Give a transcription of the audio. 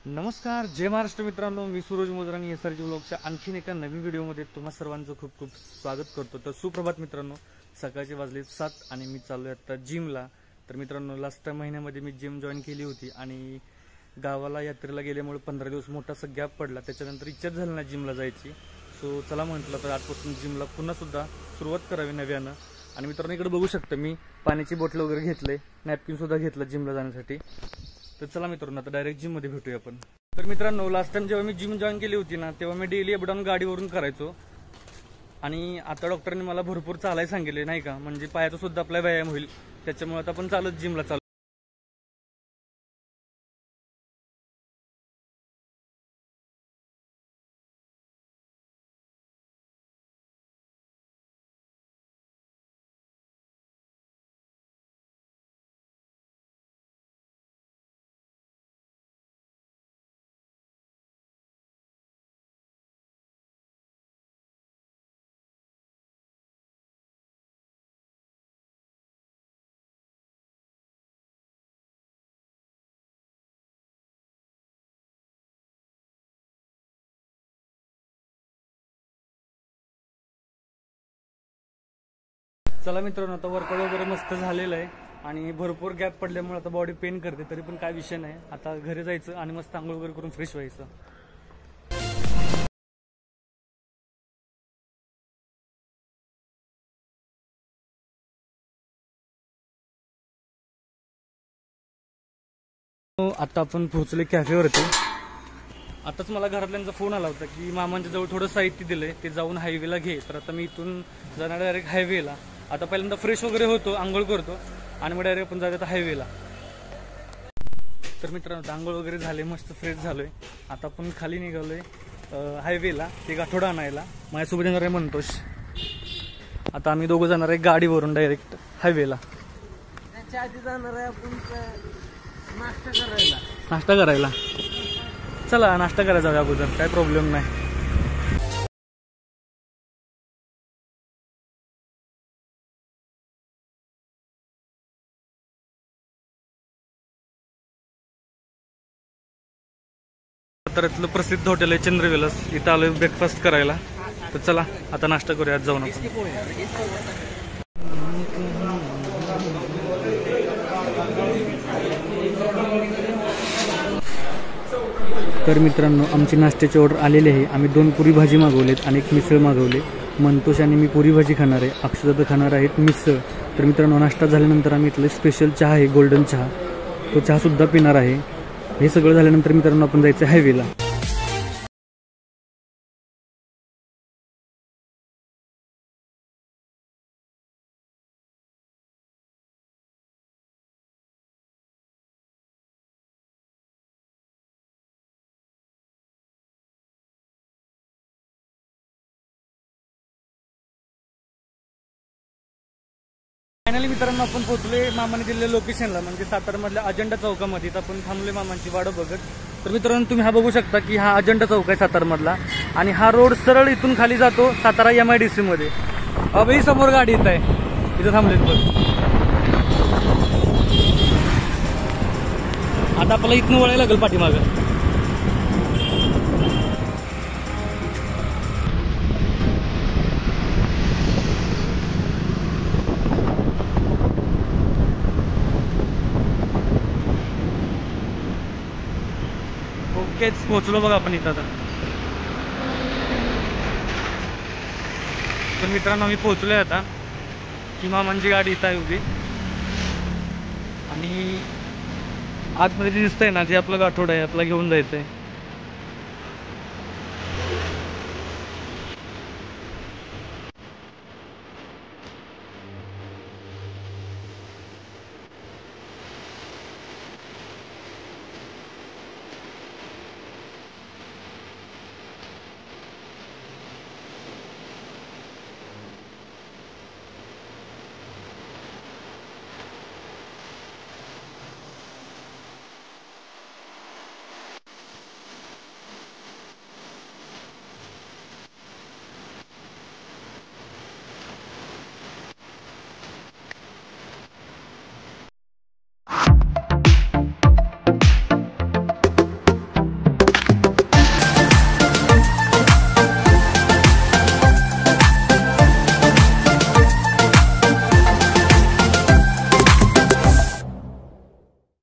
नमस्कार, जय महाराष्ट्र मित्रांनो. मी सूरज मोजरानी SRG व्लॉगच्या आणखीन एका नवीन व्हिडिओमध्ये तुम्हा सर्वांचं खूप खूप स्वागत करतो. तर सुप्रभात मित्रांनो, सकाळचे वाजले 7 आणि मी चाललोय आता जिमला. तर मित्रांनो, लास्ट महिन्यामध्ये मी जिम जॉईन केली होती आणि गावाला यात्रेला गेल्यामुळे 15 दिवस मोठा असा गॅप पडला. त्याच्यानंतर इच्छाच झाली ना जिमला जायची. सो चला म्हटलं तर आजपासून जिमला पुन्हा सुद्धा सुरुवात करावी नव्यानं. आणि मित्रांनो, इकडे बघू शकता मी पाण्याची बॉटल वगैरे घेतले, नॅपकिन सुद्धा घेतलं जिमला जाण्यासाठी. तर चला मित्रांनो, आता डायरेक्ट जिम मध्ये भेटूया आपण. तर मित्रांनो, लास्ट टाइम जेव्हा मी जिम जॉईन केली होती ना, तेव्हा मी डेली अपडाऊन गाडीवरून करायचो. आणि आता डॉक्टरांनी मला भरपूर चालायला सांगितले, नाही का, म्हणजे पायाचा सुद्धा आपला व्यायाम होईल. त्याच्यामुळे आता आपण चालत जिमला चालू. चला मित्रांनो, आता वर्कआउट वगैरे मस्त झालेलं आहे आणि भरपूर गॅप पडल्यामुळे आता बॉडी पेन करते. तरी पण काय विषय नाही, आता घरी जायचं आणि मस्त आंघोळ वगैरे करून फ्रेश व्हायचं. आता आपण पोहोचले कॅफेवरती. आताच मला घरातल्यांचा फोन आला होता की मामांच्या जवळ थोडं साहित्य दिलंय, ते जाऊन हायवेला घे. तर आता मी इथून जाणार डायरेक्ट हायवेला. आता पहिल्यांदा फ्रेश वगैरे होतो, आंघोळ करतो आणि मग डायरेक्ट आपण जाऊया हायवेला. तर मित्रांनो, आंघोळ वगैरे झाले, मस्त फ्रेश झालोय. आता आपण खाली निघालोय हायवेला, ते गाठोडा आणायला. माझ्यासोबत येणार आहे मंतोष. आता आम्ही दोघं जाणार आहे गाडीवरून डायरेक्ट हायवेला. त्याच्या आधी जाणार आहे आपण नाश्ता करायला. नाश्ता करायला चला, नाश्ता करायला जाऊया अगोदर, काय प्रॉब्लेम नाही. तर इथलं प्रसिद्ध हॉटेल आहे चंद्रविलास, इथं आलोय ब्रेकफास्ट करायला. तर चला आता नाश्ता करूया जाऊन आपण. तर मित्रांनो, आमची नाश्त्याची ऑर्डर आलेली आहे. आम्ही 2 पुरी भाजी मागवलेत आणि 1 मिसळ मागवले. मंतोष आणि मी पुरी भाजी खाणार आहे, अक्षदा खाणार आहेत मिसळ. तर मित्रांनो, नाश्ता झाल्यानंतर आम्ही इथले स्पेशल चहा आहे गोल्डन चहा, तो चहा सुद्धा पिणार आहे. हे सगळं झाल्यानंतर मित्रांनो आपण जायचं हायवेला. फायनली मित्रांनो, आपण पोहोचलोय मामाने दिलेल्या लोकेशनला, म्हणजे सातारामधल्या अजंडा चौकामध्ये. आपण थांबलोय मामांची वाट बघत. तर मित्रांनो, तुम्ही हा बघू शकता की हा अजंडा चौक आहे सातारामधला आणि हा रोड सरळ इथून खाली जातो सातारा MIDC मध्ये. अभि समोर गाडी येत आहे, इथं थांबलेत बघ. आता आपल्याला इथून वळायला लागेल पाठीमागं. ओकेच, पोहोचलो बघा आपण इथं. आता तर मित्रांनो, आम्ही पोहोचलोय आता की मामांची गाडी इथं आहे उभी. आणि आतमध्ये जे दिसतंय ना, ते आपलं गाठोडं आहे, आपल्याला घेऊन जायचंय.